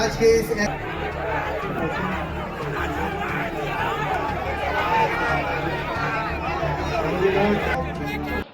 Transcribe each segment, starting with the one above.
आज के इस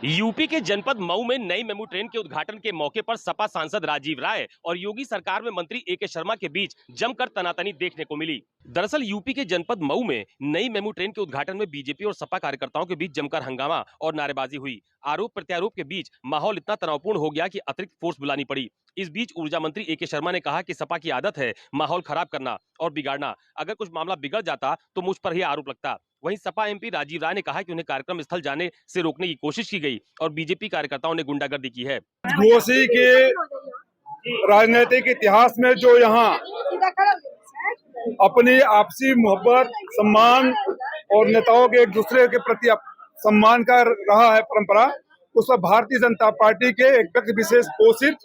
यूपी के जनपद मऊ में नई मेमू ट्रेन के उद्घाटन के मौके पर सपा सांसद राजीव राय और योगी सरकार में मंत्री ए के शर्मा के बीच जमकर तनातनी देखने को मिली। दरअसल यूपी के जनपद मऊ में नई मेमू ट्रेन के उद्घाटन में बीजेपी और सपा कार्यकर्ताओं के बीच जमकर हंगामा और नारेबाजी हुई। आरोप प्रत्यारोप के बीच माहौल इतना तनावपूर्ण हो गया कि अतिरिक्त फोर्स बुलानी पड़ी। इस बीच ऊर्जा मंत्री ए के शर्मा ने कहा कि सपा की आदत है माहौल खराब करना और बिगाड़ना। अगर कुछ मामला बिगड़ जाता तो मुझ पर ही आरोप लगता। वहीं सपा एमपी राजीव राय ने कहा कि उन्हें कार्यक्रम स्थल जाने से रोकने की कोशिश की गई और बीजेपी कार्यकर्ताओं ने गुंडागर्दी की है। घोसी के राजनीतिक इतिहास में जो यहाँ अपनी आपसी मोहब्बत, सम्मान और नेताओं के एक दूसरे के प्रति सम्मान का रहा है परंपरा, उसमें भारतीय जनता पार्टी के एक व्यक्ति विशेष पोषित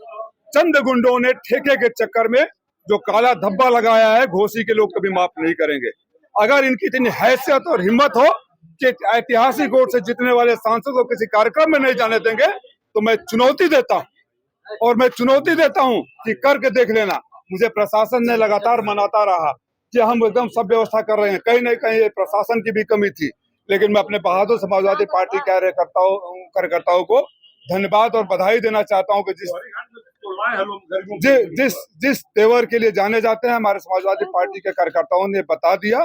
चंद गुंडों ने ठेके के चक्कर में जो काला धब्बा लगाया है, घोसी के लोग कभी माफ नहीं करेंगे। अगर इनकी इतनी हैसियत और हिम्मत हो कि ऐतिहासिक वोट से जीतने वाले सांसद को किसी कार्यक्रम में नहीं जाने देंगे, तो मैं चुनौती देता हूं और मैं चुनौती देता हूं कि करके देख लेना। मुझे प्रशासन ने लगातार मनाता रहा कि हम एकदम सब व्यवस्था कर रहे हैं, कहीं न कहीं प्रशासन की भी कमी थी, लेकिन मैं अपने बहादुर समाजवादी पार्टी कार्यकर्ताओं को धन्यवाद और बधाई देना चाहता हूं कि जिस तेवर के लिए जाने जाते हैं, हमारे समाजवादी पार्टी के कार्यकर्ताओं ने बता दिया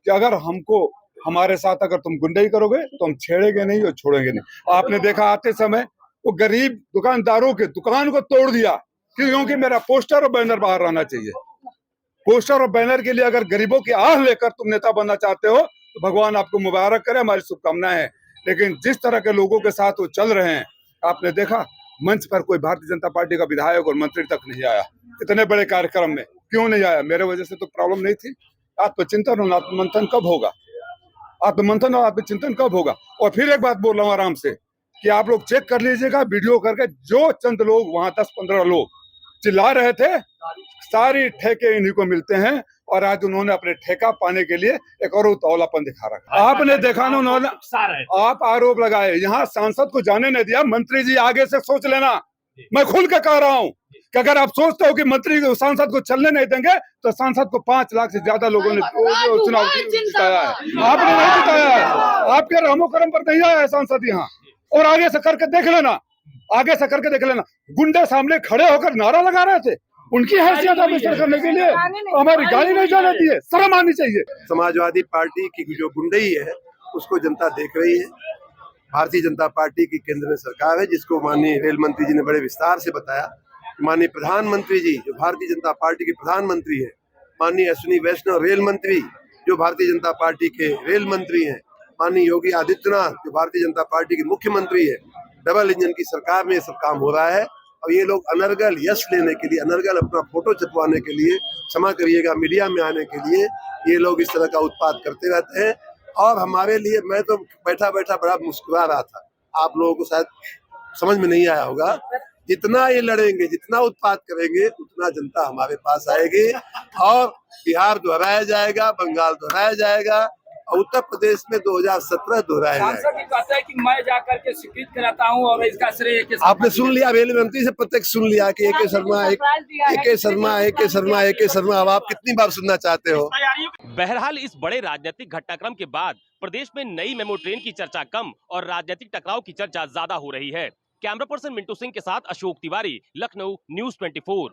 कि अगर हमको हमारे साथ अगर तुम गुंडाई करोगे तो हम छेड़ेंगे नहीं और छोड़ेंगे नहीं। आपने देखा आते समय वो गरीब दुकानदारों के दुकान को तोड़ दिया क्योंकि मेरा पोस्टर और बैनर बाहर रहना चाहिए। पोस्टर और बैनर के लिए अगर गरीबों की आह लेकर तुम नेता बनना चाहते हो तो भगवान आपको मुबारक करे, हमारी शुभकामनाएं हैं। लेकिन जिस तरह के लोगों के साथ वो चल रहे हैं, आपने देखा मंच पर कोई भारतीय जनता पार्टी का विधायक और मंत्री तक नहीं आया। इतने बड़े कार्यक्रम में क्यों नहीं आया? मेरे वजह से तो प्रॉब्लम नहीं थी। आत्मचिंतन और आत्ममंथन कब होगा? आत्ममंथन और आत्मचिंतन कब होगा? और फिर एक बात बोल रहा हूँ आराम से कि आप लोग चेक कर लीजिएगा वीडियो करके, जो चंद लोग वहां 10-15 लोग चिल्ला रहे थे, सारी ठेके इन्हीं को मिलते हैं और आज उन्होंने अपने ठेका पाने के लिए एक और उतावलापन दिखा रखा। आपने देखा ना, उन्होंने आप आरोप लगाए, यहाँ सांसद को जाने नहीं दिया। मंत्री जी आगे से सोच लेना, मैं खुल के कह रहा हूँ कि अगर आप सोचते हो कि मंत्री सांसद को चलने नहीं देंगे तो सांसद को 5 लाख से ज्यादा लोगों ने चुनाव जिताया है। आपने नहीं जिताया है, आपके रहमो करम पर नहीं आया है सांसद यहाँ। और आगे से करके देख लेना, आगे से करके देख लेना, गुंडे सामने खड़े होकर नारा लगा रहे थे, उनकी हैसियत अभिषेक करने के लिए हमारी गाड़ी नहीं जाने दी है। शर्म आनी चाहिए। समाजवादी पार्टी की जो गुंडई है उसको जनता देख रही है। भारतीय जनता पार्टी की केंद्र में सरकार है, जिसको माननीय रेल मंत्री जी ने बड़े विस्तार से बताया। माननीय प्रधानमंत्री जी जो भारतीय जनता पार्टी के प्रधानमंत्री है, माननीय अश्विनी वैष्णव रेल मंत्री जो भारतीय जनता पार्टी के रेल मंत्री हैं, माननीय योगी आदित्यनाथ जो भारतीय जनता पार्टी के मुख्यमंत्री है, डबल इंजन की सरकार में ये सब काम हो रहा है। और ये लोग अनर्गल यश लेने के लिए, अनर्गल अपना फोटो छपवाने के लिए, क्षमा करिएगा मीडिया में आने के लिए ये लोग इस तरह का उत्पाद करते रहते हैं। और हमारे लिए, मैं तो बैठा बैठा बड़ा मुस्कुरा रहा था। आप लोगों को शायद समझ में नहीं आया होगा, जितना ये लड़ेंगे, जितना उत्पाद करेंगे, उतना जनता हमारे पास आएगी और बिहार दोहराया जाएगा, बंगाल दोहराया जाएगा और उत्तर प्रदेश में 2017 दोहराया जाएगा। सांसद कहता है कि मैं जाकर के स्वीकृत कराता हूं और इसका श्रेय आपने सुन लिया, रेल मंत्री से प्रत्यक्ष सुन लिया कि ए के शर्मा। अब आप कितनी बार सुनना चाहते हो? बहरहाल इस बड़े राजनीतिक घटनाक्रम के बाद प्रदेश में नई मेमू ट्रेन की चर्चा कम और राजनीतिक टकराव की चर्चा ज्यादा हो रही है। कैमरा पर्सन मिंटू सिंह के साथ अशोक तिवारी, लखनऊ, न्यूज़ 24।